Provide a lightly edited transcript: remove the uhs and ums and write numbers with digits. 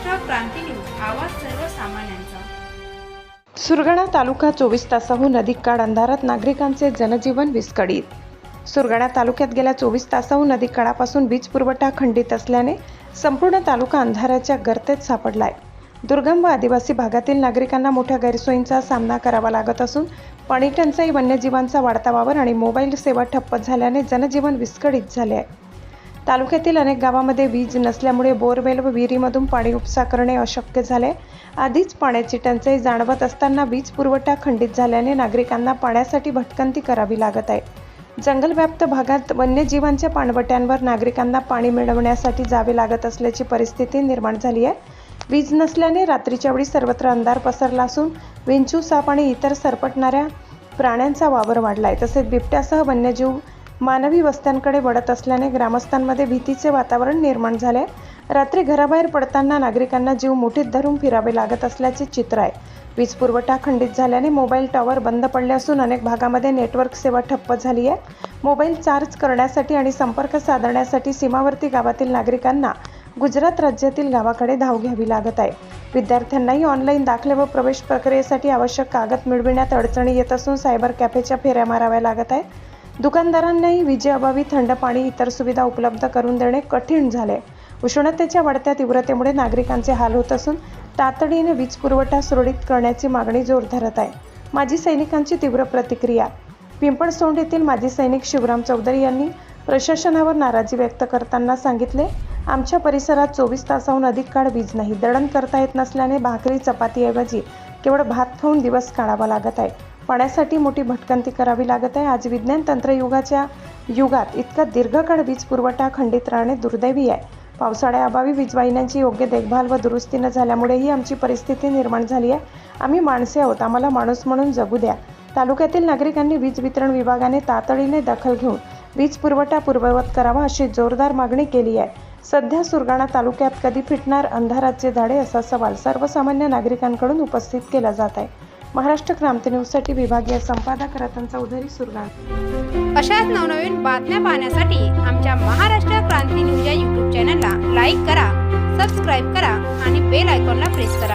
महाराष्ट्र क्रांती news, आवाज सर्वसामान्यांचा। सुरगाणा तालुका 24 तासाहून अधिक काळ अंधारात, नागरिकांचे जनजीवन विस्कळीत। सुरगाणा तालुक्यात गेल्या 24 तासाहून अधिक काळापासून वीज पुरवठा खंडित असल्याने संपूर्ण तालुका अंधाराच्या गर्तेत सापडलाय। दुर्गम व आदिवासी भागातील नागरिकांना मोठ्या गैरसोयींचा सामना करावा लागत असून पाणी टंचाई, वन्यजीवांचा वाढता वावर आणि मोबाईल सेवा ठप्प झाल्याने जनजीवन विस्कळीत झाले आहे। तालुक्यातील अनेक गावांमध्ये वीज नसल्यामुळे बोरवेल व विहिरीमधून पाणी उपसा करणे अशक्य झाले। आधीच पाण्याची टंचाई जाणवत असताना वीज पुरवठा खंडित झाल्याने नागरिकांना पाण्यासाठी भटकंती करावी लागत आहे। जंगलव्याप्त भागात वन्यजीवांच्या पाणवट्यांवर नागरिकांना पाणी मिळवण्यासाठी जावे लागत असल्याची परिस्थिती निर्माण झाली आहे। वीज नसल्याने रात्रीच्या वेळी सर्वत्र अंधार पसरला असून विंचू, साप आणि इतर सरपटणाऱ्या प्राण्यांचा वावर वाढलाय। तसेच बिबट्यासह वन्यजीव मानवी वस्त्यांकडे वळत असल्याने ग्रामस्थांमध्ये भीतीचे वातावरण निर्माण झाले। रात्री घराबाहेर पडताना नागरिकांना जीव मुठीत धरून फिरावे लागत असल्याचे चित्र आहे। वीज पुरवठा खंडित झाल्याने मोबाईल टॉवर बंद पडले असून अनेक भागामध्ये नेटवर्क सेवा ठप्प झाली आहे। मोबाईल चार्ज करण्यासाठी आणि संपर्क साधण्यासाठी सीमावर्ती गावातील नागरिकांना गुजरात राज्यातील गावाकडे धाव घ्यावी लागत आहे। विद्यार्थ्यांनाही ऑनलाईन दाखले व प्रवेश प्रक्रियेसाठी आवश्यक कागद मिळविण्यात अडचणी येत असून सायबर कॅफेच्या फेऱ्या माराव्या लागत आहे। दुकानदारांनाही विजेअभावी थंड पाणी, इतर सुविधा उपलब्ध करून देणे कठीण झाले। उष्णतेच्या वाढत्या तीव्रतेमुळे नागरिकांचे हाल होत असून तातडीने वीज पुरवठा सुरळीत करण्याची मागणी जोर धरत आहे। माजी सैनिकांची तीव्र प्रतिक्रिया। पिंपळसोंड येथील माजी सैनिक शिवराम चौधरी यांनी प्रशासनावर नाराजी व्यक्त करताना सांगितले, आमच्या परिसरात 24 तासाहून अधिक काळ वीज नाही। दळण करता येत नसल्याने भाकरी चपातीऐवजी केवळ भात खाऊन दिवस काढावा लागत आहे। पाण्यासाठी मोठी भटकंती करावी लागत आहे। आज विज्ञान तंत्रयुगाच्या युगात इतका दीर्घकाळ वीज पुरवठा खंडित राहणे दुर्दैवी आहे। पावसाळ्याअभावी वीजवाहिन्यांची योग्य देखभाल व दुरुस्ती न झाल्यामुळेही आमची परिस्थिती निर्माण झाली आहे। आम्ही माणसे आहोत, आम्हाला माणूस म्हणून जगू द्या। तालुक्यातील नागरिकांनी वीज वितरण विभागाने तातडीने दखल घेऊन वीज पुरवठा पूर्ववत करावा अशी जोरदार मागणी केली आहे। सध्या सुरगाणा तालुक्यात कधी फिटणार अंधाराचे धाडे असा सवाल सर्वसामान्य नागरिकांकडून उपस्थित केला जात आहे। महाराष्ट्र क्रांती न्यूजसाठी विभागीय संपादक रतन चौधरी, सुरगाणा। अशाच नवनवीन बातम्या पाहण्यासाठी आमच्या महाराष्ट्र क्रांती न्यूज या YouTube चॅनलला लाईक करा, सबस्क्राईब करा आणि बेल आयकॉनला प्रेस करा।